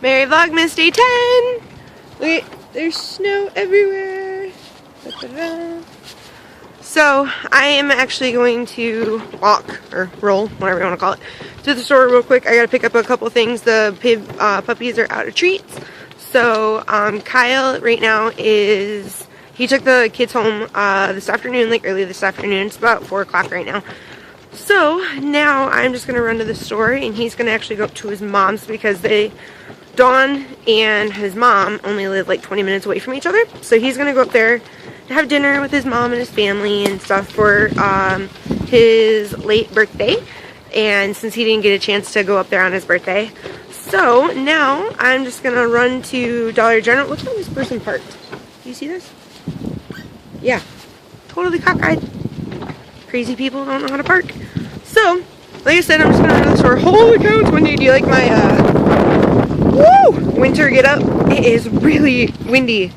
Merry Vlogmas Day 10! Look, there's snow everywhere. Da-da-da. So, I am actually going to walk, or roll, whatever you want to call it, to the store real quick. I gotta pick up a couple things. The puppies are out of treats. So, Kyle right now he took the kids home this afternoon, like early this afternoon. It's about 4 o'clock right now. So, now I'm just gonna run to the store, and he's gonna actually go up to his mom's because Dawn and his mom only live like 20 minutes away from each other. So he's going to go up there to have dinner with his mom and his family and stuff for his late birthday. And since he didn't get a chance to go up there on his birthday. So now I'm just going to run to Dollar General. Look how this person parked. Do you see this? Yeah. Totally cockeyed. Crazy people don't know how to park. So, like I said, I'm just going to run to the store. Holy cow, it's windy. Do you like my winter get up? It is really windy.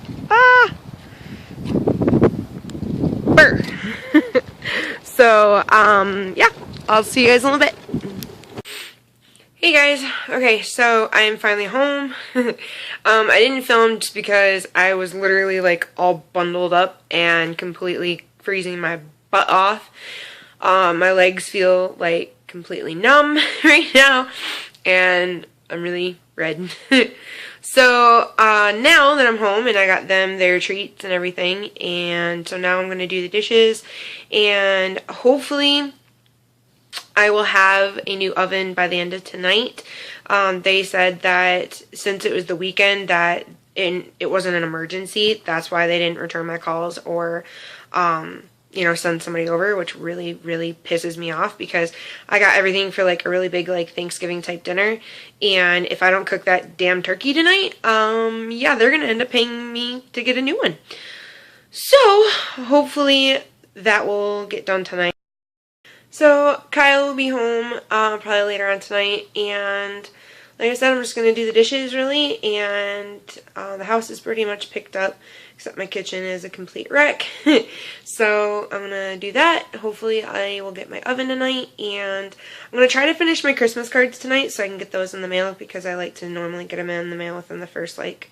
Burr. So, yeah, I'll see you guys in a little bit. Hey guys, okay, so I'm finally home. I didn't film just because I was literally like all bundled up and completely freezing my butt off. My legs feel like completely numb right now, and I'm really red. So now that I'm home and I got them their treats and everything, and so now I'm going to do the dishes, and hopefully I will have a new oven by the end of tonight. They said that since it was the weekend that it wasn't an emergency, that's why they didn't return my calls or you know, send somebody over, which really, really pisses me off because I got everything for like a really big like Thanksgiving type dinner, and if I don't cook that damn turkey tonight, yeah, they're gonna end up paying me to get a new one. So hopefully that will get done tonight. So Kyle will be home probably later on tonight, and like I said, I'm just gonna do the dishes really, and the house is pretty much picked up. Except my kitchen is a complete wreck. So I'm going to do that. Hopefully I will get my oven tonight. And I'm going to try to finish my Christmas cards tonight so I can get those in the mail. Because I like to normally get them in the mail within the first, like,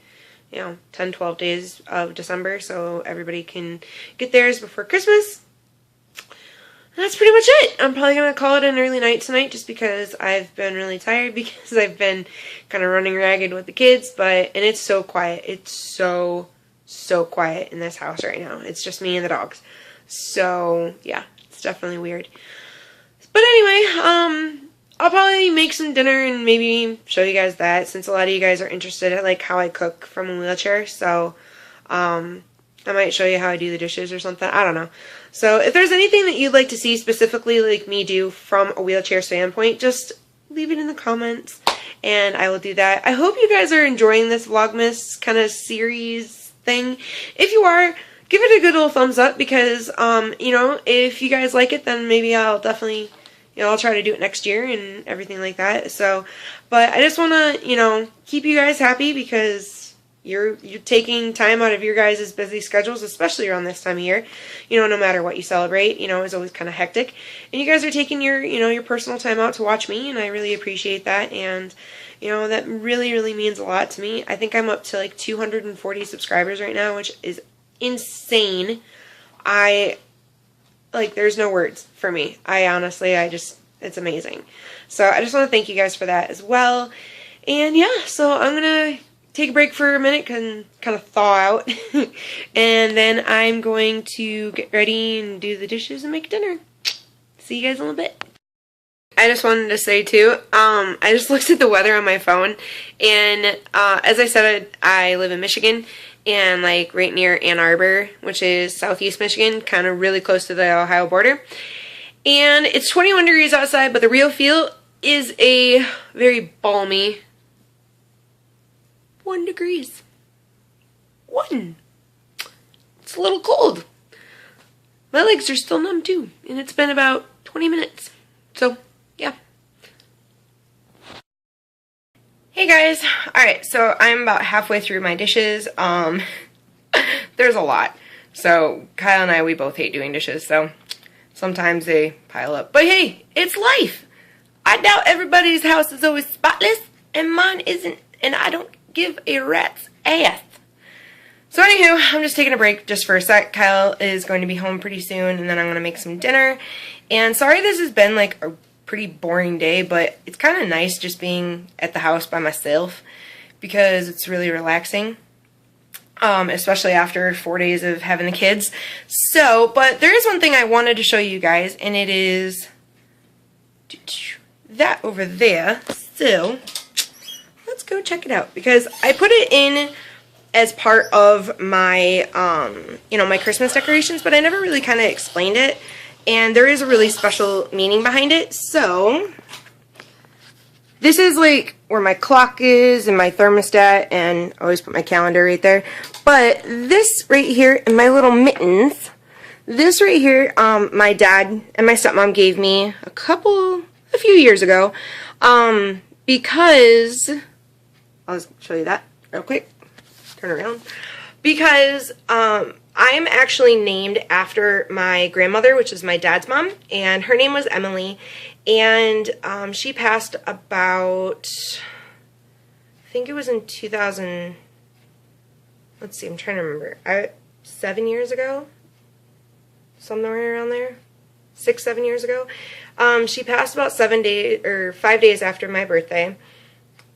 you know, 10, 12 days of December. So everybody can get theirs before Christmas. And that's pretty much it. I'm probably going to call it an early night tonight just because I've been really tired. Because I've been kind of running ragged with the kids. And it's so quiet. It's so quiet in this house right now. It's just me and the dogs. So, yeah, it's definitely weird. But anyway, I'll probably make some dinner and maybe show you guys that, since a lot of you guys are interested in like how I cook from a wheelchair. So, I might show you how I do the dishes or something. I don't know. So, if there's anything that you'd like to see specifically like me do from a wheelchair standpoint, just leave it in the comments and I will do that. I hope you guys are enjoying this Vlogmas kind of series thing. If you are, give it a good little thumbs up because, you know, if you guys like it, then maybe I'll definitely, you know, I'll try to do it next year and everything like that. So, but I just want to, you know, keep you guys happy because you're taking time out of your guys' busy schedules, especially around this time of year. You know, no matter what you celebrate, you know, it's always kind of hectic. And you guys are taking your, you know, your personal time out to watch me, and I really appreciate that. And you know, that really, really means a lot to me. I think I'm up to like 240 subscribers right now, which is insane. There's no words for me. It's amazing. So I just want to thank you guys for that as well. And yeah, so I'm going to take a break for a minute and kind of thaw out. And then I'm going to get ready and do the dishes and make dinner. See you guys in a little bit. I just wanted to say too, I just looked at the weather on my phone, and as I said, I live in Michigan, and like right near Ann Arbor, which is southeast Michigan, kind of really close to the Ohio border, and it's 21 degrees outside, but the real feel is a very balmy 1 degrees. 1. It's a little cold. My legs are still numb too, and it's been about 20 minutes, so yeah. Hey guys, alright, so I'm about halfway through my dishes. There's a lot. So Kyle and I, we both hate doing dishes, so sometimes they pile up. But hey, it's life. I doubt everybody's house is always spotless, and mine isn't and I don't give a rat's ass. So anywho, I'm just taking a break just for a sec. Kyle is going to be home pretty soon, and then I'm going to make some dinner. And sorry this has been like a pretty boring day, but it's kind of nice just being at the house by myself because it's really relaxing. Especially after 4 days of having the kids. So, but there is one thing I wanted to show you guys, and it is that over there. So, let's go check it out, because I put it in as part of my, you know, my Christmas decorations, but I never really kind of explained it, and there is a really special meaning behind it. So, this is like where my clock is and my thermostat, and I always put my calendar right there. But this right here and my little mittens, this right here, my dad and my stepmom gave me a few years ago, because, I'll just show you that real quick, turn around, because I'm actually named after my grandmother, which is my dad's mom, and her name was Emily, and she passed about, I think it was in 2000, let's see, I'm trying to remember, 7 years ago, somewhere around there, 6-7 years ago. She passed about 5 days after my birthday,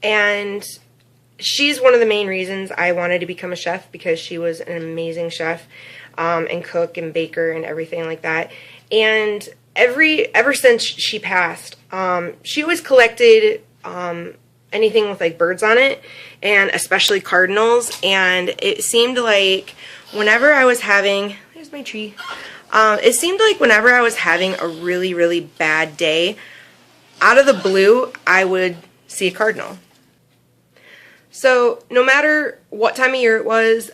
and she's one of the main reasons I wanted to become a chef, because she was an amazing chef, and cook and baker and everything like that. And ever since she passed, she always collected anything with like birds on it, and especially cardinals. And it seemed like whenever I was having, there's my tree. It seemed like whenever I was having a really, really bad day, out of the blue, I would see a cardinal. So no matter what time of year it was,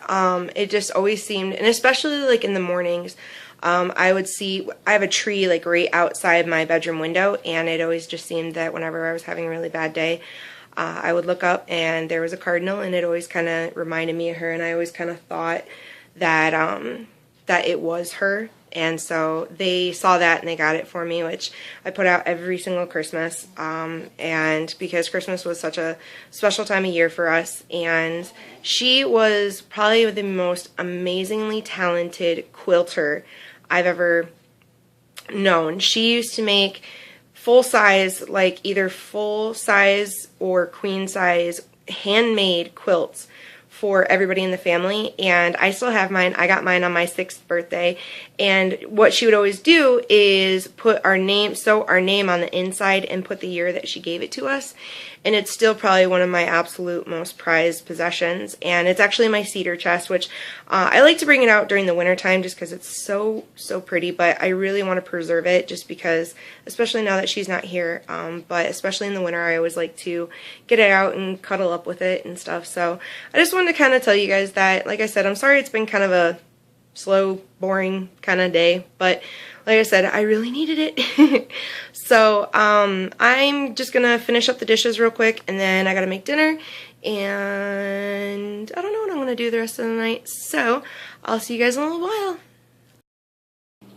it just always seemed, and especially like in the mornings, I would see, I have a tree like right outside my bedroom window, and it always just seemed that whenever I was having a really bad day, I would look up and there was a cardinal, and it always kind of reminded me of her, and I always kind of thought that, that it was her. And so they saw that and they got it for me, which I put out every single Christmas. And because Christmas was such a special time of year for us, and she was probably the most amazingly talented quilter I've ever known. She used to make full size, like either full size or queen size handmade quilts for everybody in the family, and I still have mine. I got mine on my 6th birthday, and what she would always do is put our name, sew our name on the inside, and put the year that she gave it to us, and it's still probably one of my absolute most prized possessions. And it's actually my cedar chest, which I like to bring it out during the winter time just because it's so pretty, but I really want to preserve it just because, especially now that she's not here, but especially in the winter, I always like to get it out and cuddle up with it and stuff. So I just wanted to kind of tell you guys that, like I said, I'm sorry it's been kind of a slow, boring kind of day, but like I said, I really needed it. So I'm just gonna finish up the dishes real quick, and then I gotta make dinner, and I don't know what I'm gonna do the rest of the night, so I'll see you guys in a little while.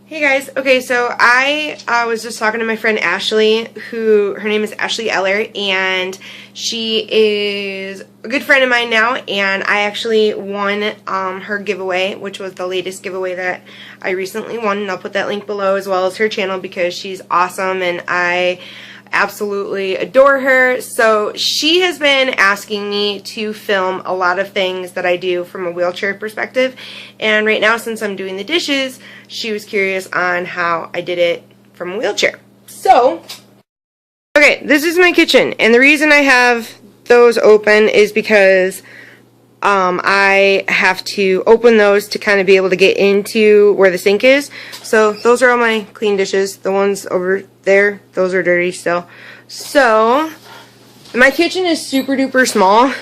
Hey guys, okay, so I was just talking to my friend Ashley, her name is Ashley Eller, and she is a good friend of mine now, and I actually won her giveaway, which was the latest giveaway that I recently won, and I'll put that link below as well as her channel because she's awesome and I absolutely adore her. So she has been asking me to film a lot of things that I do from a wheelchair perspective, and right now, since I'm doing the dishes, she was curious on how I did it from a wheelchair. So, okay, this is my kitchen, and the reason I have those open is because I have to open those to kind of be able to get into where the sink is. So those are all my clean dishes. The ones over there, those are dirty still. So my kitchen is super duper small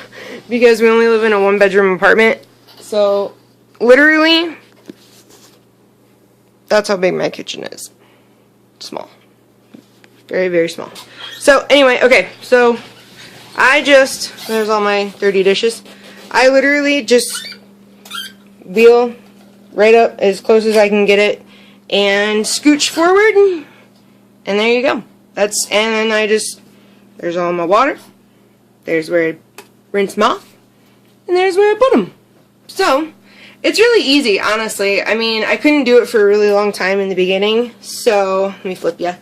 because we only live in a 1-bedroom apartment. So literally, that's how big my kitchen is. Small. Very, very small. So anyway, okay, so there's all my dirty dishes. I literally just wheel right up as close as I can get it and scooch forward, and there you go. And then there's all my water. There's where I rinse them off, and there's where I put them. So, it's really easy, honestly. I mean, I couldn't do it for a really long time in the beginning, so let me flip ya.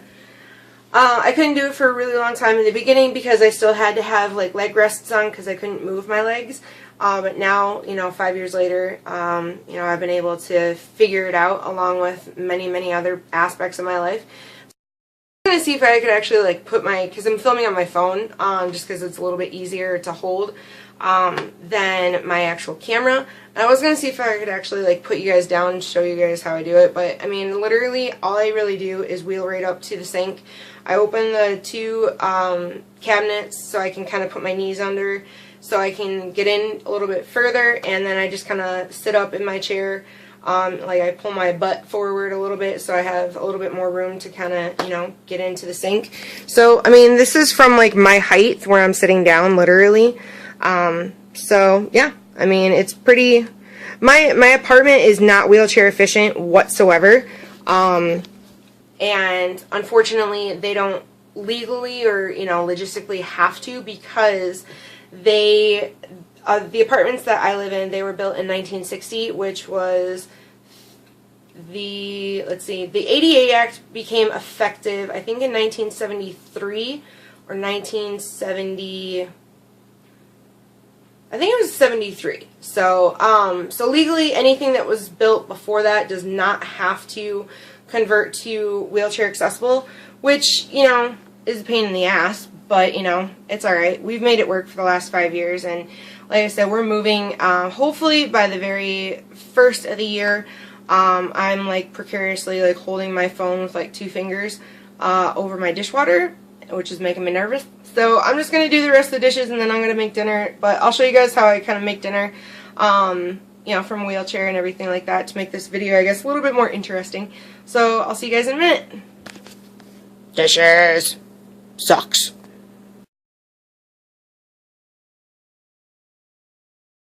I couldn't do it for a really long time in the beginning because I still had to have like leg rests on because I couldn't move my legs. But now, you know, 5 years later, you know, I've been able to figure it out along with many, many other aspects of my life. I'm going to see if I could actually like put my, because I'm filming on my phone, just because it's a little bit easier to hold than my actual camera. And I was going to see if I could actually like put you guys down and show you guys how I do it, but I mean literally all I really do is wheel right up to the sink. I open the two cabinets so I can kind of put my knees under so I can get in a little bit further, and then I just kind of sit up in my chair. Like I pull my butt forward a little bit so I have a little bit more room to kind of, you know, get into the sink. So, I mean, this is from like my height where I'm sitting down, literally. So, yeah, I mean, it's pretty, my apartment is not wheelchair efficient whatsoever. And unfortunately, they don't legally or, you know, logistically have to, because they, the apartments that I live in, they were built in 1960, which was the, let's see, the ADA Act became effective, I think in 1973 or 1970, I think it was 73. So, so legally, anything that was built before that does not have to convert to wheelchair accessible, which, you know, is a pain in the ass, but, you know, it's alright. We've made it work for the last 5 years, and like I said, we're moving, hopefully by the very first of the year. I'm like precariously like holding my phone with like 2 fingers over my dishwater, which is making me nervous. So I'm just going to do the rest of the dishes, and then I'm going to make dinner, but I'll show you guys how I kind of make dinner, you know, from a wheelchair and everything like that to make this video, I guess, a little bit more interesting. So I'll see you guys in a minute. Dishes sucks.